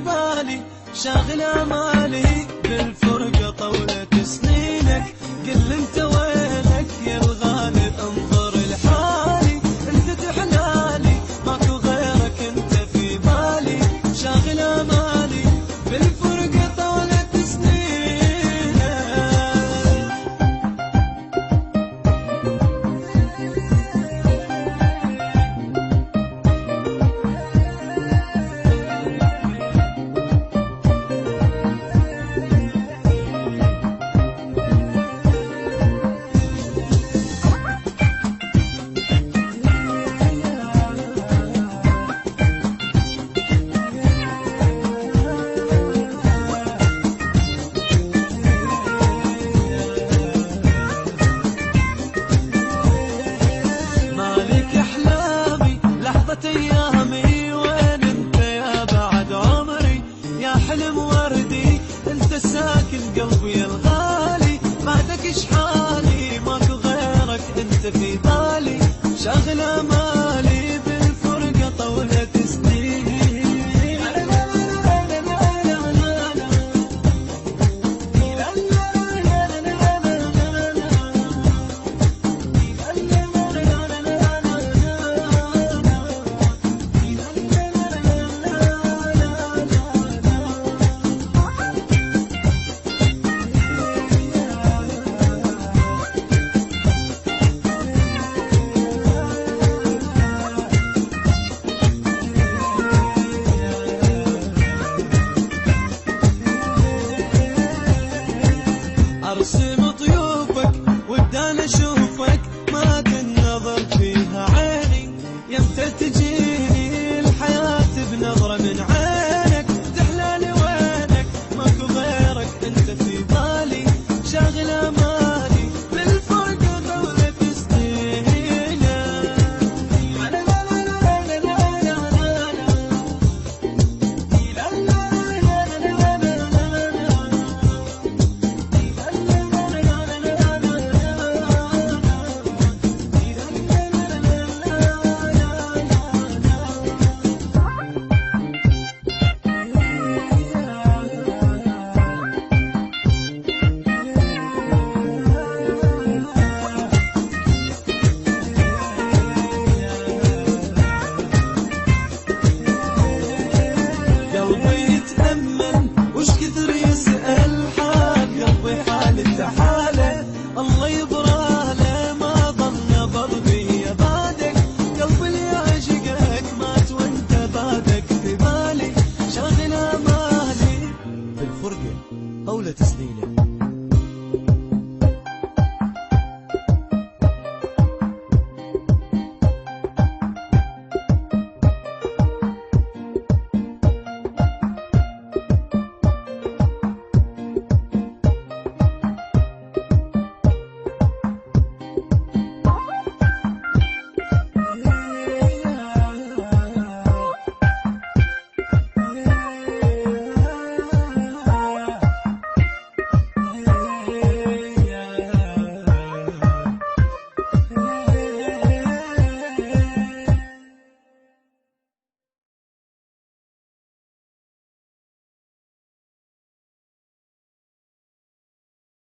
بالي شاغل امالي بالفرقة طولة سنينك. قل انت وينك يا الغالي انظر لحالي، انت تحلالي ماكو غيرك انت في بالي شاغل امالي بالفرقة طولة سنينك. ايامي وين انت يا بعد عمري، يا حلم وردي انت ساكن قلبي الغالي. بعدك اشحالي ماكو غيرك انت في بالي شاغل امالي بالفرقة طولة سنين. ارسم طيوفك ودان اشوفك ما النظر فيها عيني، يمتى تجيني الحياة بنظرة من عينك. تحلالي وينك ماكو غيرك انت في بالي شاغل امالي بالفرقة طولة سنين. قلبي يتأمل وش كثر يسأل حال قلبي حالته حاله الله يبراله ما ظن ضربي يا بعدك. قلبي اللي يعشقك مات وانت بعدك في بالي شاغل امالي بالفرقة طولة سنينك.